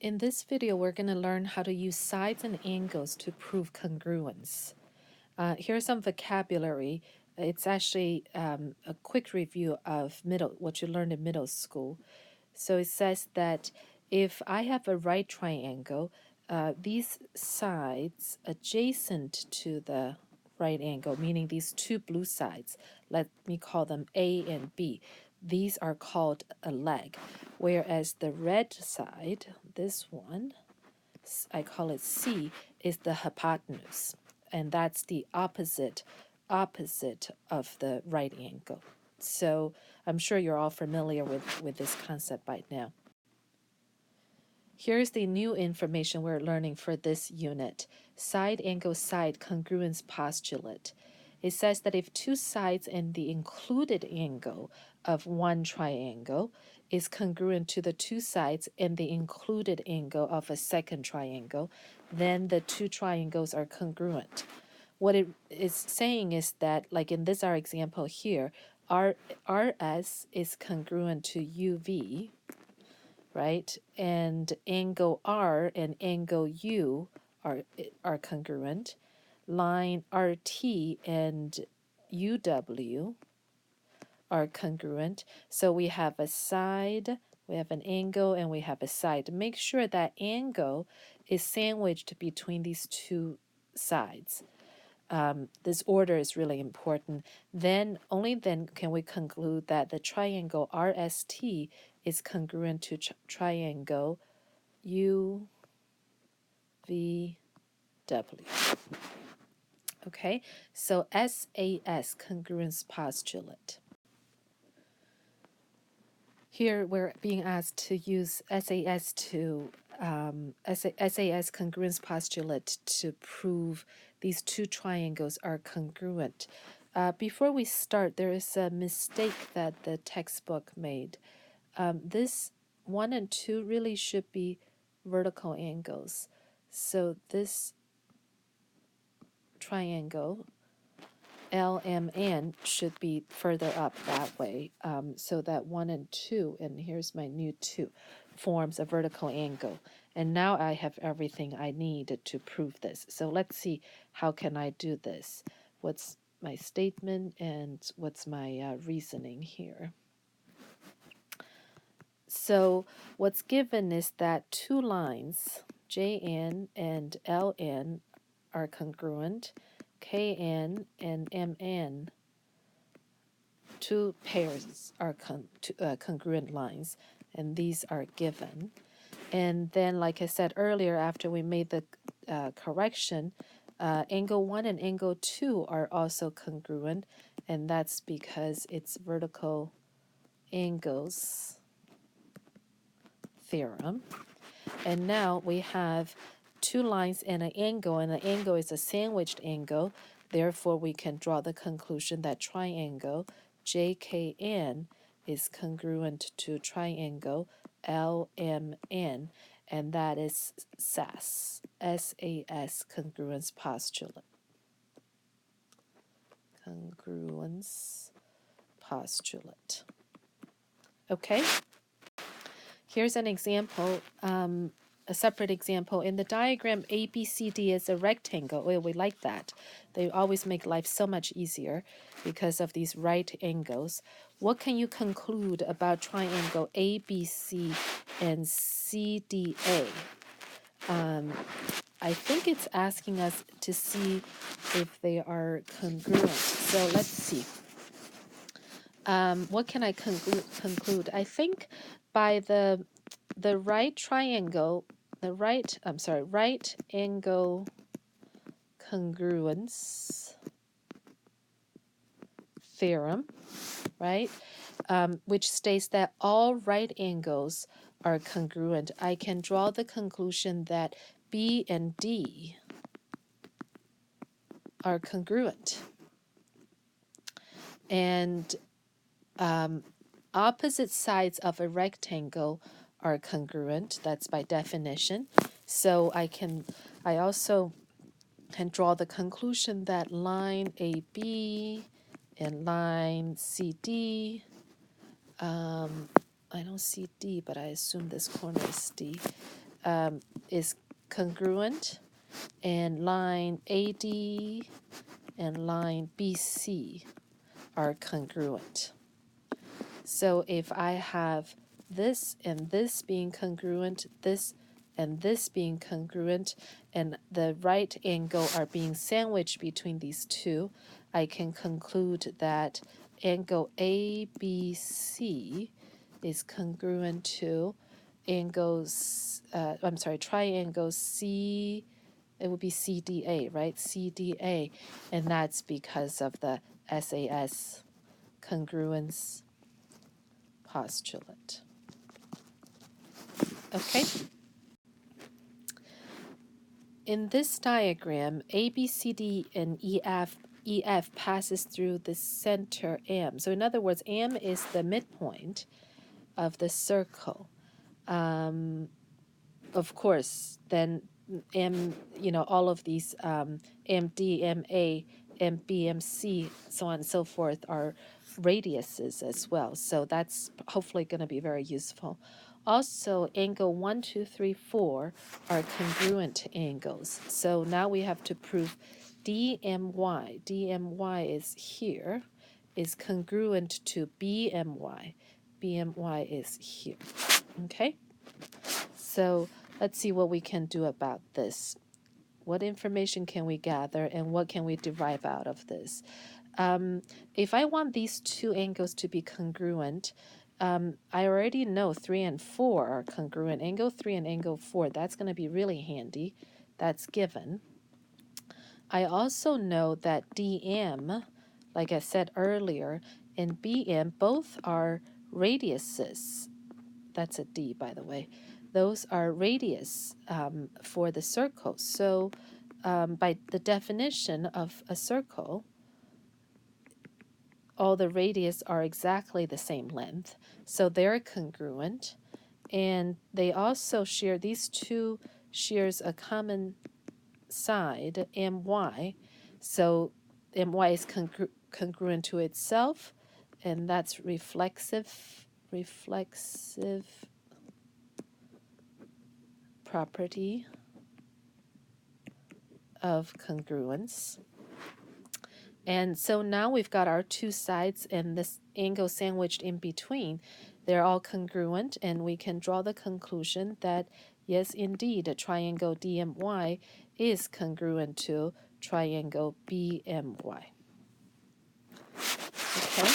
In this video, we're going to learn how to use sides and angles to prove congruence. Here's some vocabulary. It's actually a quick review of what you learned in middle school. So it says that if I have a right triangle, these sides adjacent to the right angle, meaning these two blue sides, let me call them A and B, these are called a leg, whereas the red side, this one, I call it C, is the hypotenuse, and that's the opposite of the right angle. So I'm sure you're all familiar with this concept by now. Here's the new information we're learning for this unit. Side angle side congruence postulate. It says that if two sides and the included angle of one triangle is congruent to the two sides and the included angle of a second triangle, then the two triangles are congruent. What it is saying is that, like in our example here, RS is congruent to UV, right? And angle R and angle U are congruent. Line RT and UW are congruent. So we have a side, we have an angle, and we have a side. Make sure that angle is sandwiched between these two sides. This order is really important. Only then can we conclude that the triangle RST is congruent to triangle UVW. Okay, so SAS, congruence postulate. Here we're being asked to use SAS SAS congruence postulate to prove these two triangles are congruent. Before we start, there is a mistake that the textbook made. This 1 and 2 really should be vertical angles. So this triangle LMN should be further up that way, so that 1 and 2, and here's my new 2, forms a vertical angle. And now I have everything I need to prove this. So let's see, how can I do this? What's my statement and what's my reasoning here? So what's given is that two lines, JN and LN, are congruent. KN and MN, two pairs are congruent lines, and these are given. And then, like I said earlier, after we made the correction, angle 1 and angle 2 are also congruent, and that's because it's vertical angles theorem. And now we have two lines and an angle is a sandwiched angle. Therefore, we can draw the conclusion that triangle JKN is congruent to triangle LMN, and that is SAS, SAS congruence postulate. Congruence postulate. Okay? Here's an example, a separate example. In the diagram, ABCD is a rectangle. Well, we like that. They always make life so much easier because of these right angles. What can you conclude about triangle ABC and CDA? I think it's asking us to see if they are congruent. So let's see. What can I conclude? I think by the right triangle, right angle congruence theorem, right? Which states that all right angles are congruent. I can draw the conclusion that B and D are congruent. And opposite sides of a rectangle are congruent. That's by definition. So I also can draw the conclusion that line AB and line CD, I don't see D, but I assume this corner is D. is congruent, and line AD and line BC are congruent. So if I have this and this being congruent, this and this being congruent, and the right angle are being sandwiched between these two, I can conclude that angle ABC is congruent to angles, triangle C, it would be CDA, right? CDA, and that's because of the SAS congruence postulate. Okay. In this diagram, A, B, C, D, and EF passes through the center M. So in other words, M is the midpoint of the circle. Of course, then M, all of these MD, MA, MB, MC, so on and so forth are radiuses as well. So that's hopefully going to be very useful. Also, angle 1, 2, 3, 4 are congruent angles. So now we have to prove DMY. DMY is here, is congruent to BMY. BMY is here. Okay? So let's see what we can do about this. What information can we gather and what can we derive out of this? If I want these two angles to be congruent, I already know 3 and 4 are congruent. Angle 3 and angle 4, that's going to be really handy. That's given. I also know that DM, like I said earlier, and BM both are radiuses. That's a D, by the way. Those are radius for the circle. So by the definition of a circle, all the radius are exactly the same length. So they're congruent. And they also share, these two shares a common side, MY. So MY is congruent to itself, and that's reflexive property of congruence. And so now we've got our two sides and this angle sandwiched in between. They're all congruent, and we can draw the conclusion that, yes, indeed, a triangle DMY is congruent to triangle BMY. Okay,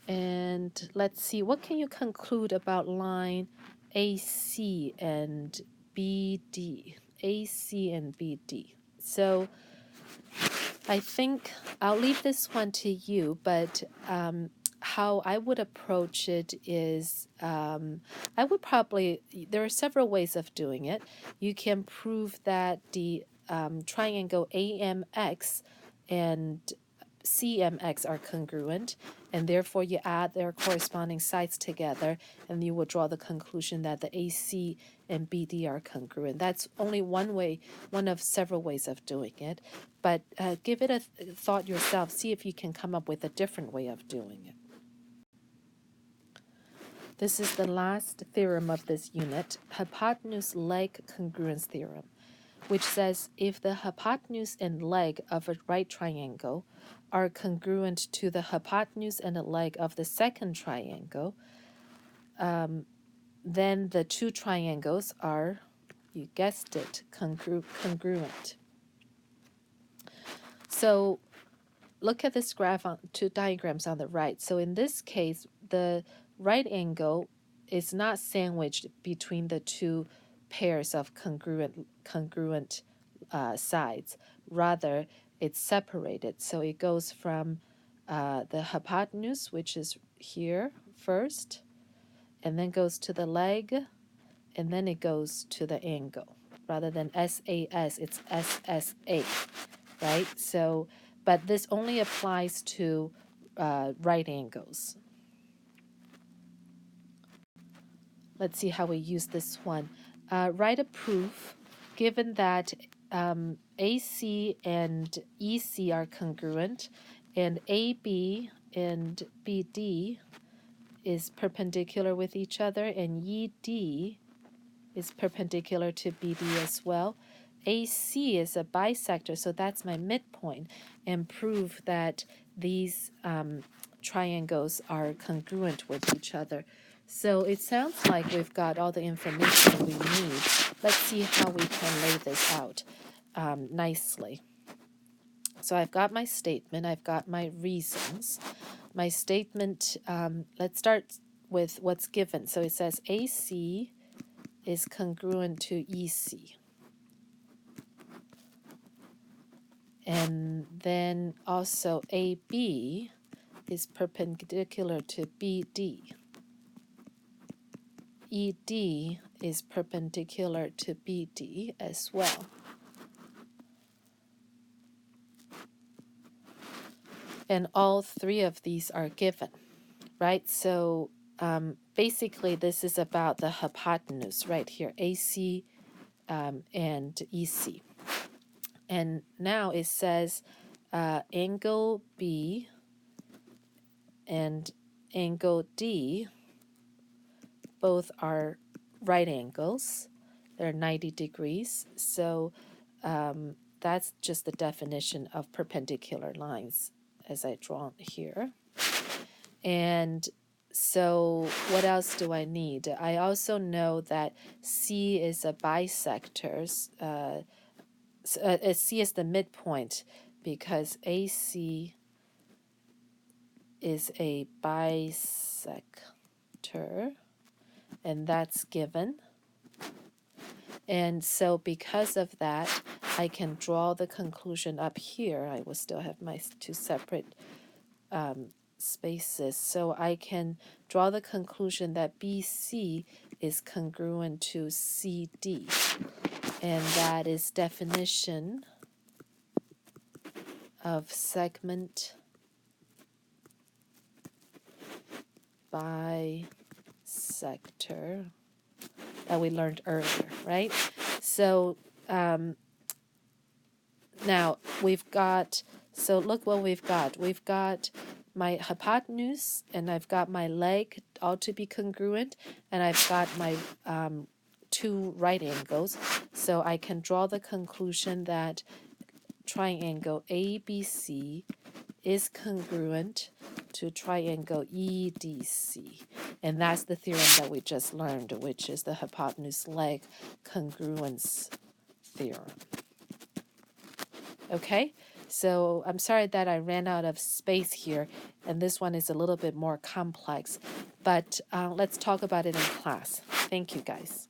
and let's see, what can you conclude about line AC and BD? AC and BD. So I think I'll leave this one to you, but how I would approach it is I would probably, there are several ways of doing it. You can prove that the triangle AMX and CMX are congruent, and therefore you add their corresponding sides together, and you will draw the conclusion that the AC and BD are congruent. That's only one way, one of several ways of doing it, but give it a thought yourself. See if you can come up with a different way of doing it. This is the last theorem of this unit, Hypotenuse-Leg congruence theorem, which says if the hypotenuse and leg of a right triangle are congruent to the hypotenuse and the leg of the second triangle, then the two triangles are, you guessed it, congruent. So look at this graph, two diagrams on the right. So in this case, the right angle is not sandwiched between the two pairs of congruent sides. Rather, it's separated. So it goes from the hypotenuse, which is here first, and then goes to the leg, and then it goes to the angle. Rather than SAS, it's SSA, right? So, but this only applies to right angles. Let's see how we use this one. Write a proof given that AC and EC are congruent, and AB and BD is perpendicular with each other, and ED is perpendicular to BD as well. AC is a bisector, so that's my midpoint, and prove that these triangles are congruent with each other. So it sounds like we've got all the information we need. Let's see how we can lay this out nicely. So I've got my statement, I've got my reasons. My statement, let's start with what's given. So it says AC is congruent to EC. And then also AB is perpendicular to BD. ED is perpendicular to BD as well. And all three of these are given, right? So basically this is about the hypotenuse right here, AC and EC. And now it says angle B and angle D both are right angles. They're 90 degrees. So that's just the definition of perpendicular lines as I draw here. And so what else do I need? I also know that C is a bisector. C is the midpoint because AC is a bisector, and that's given. And so because of that, I can draw the conclusion up here. I will still have my two separate spaces. So I can draw the conclusion that BC is congruent to CD. And that is definition of segment bisector that we learned earlier, right? So now we've got, so look what we've got. We've got my hypotenuse and I've got my leg all to be congruent, and I've got my two right angles. So I can draw the conclusion that triangle ABC is congruent to triangle EDC. And that's the theorem that we just learned, which is the hypotenuse-leg congruence theorem. Okay, so I'm sorry that I ran out of space here, and this one is a little bit more complex, but let's talk about it in class. Thank you, guys.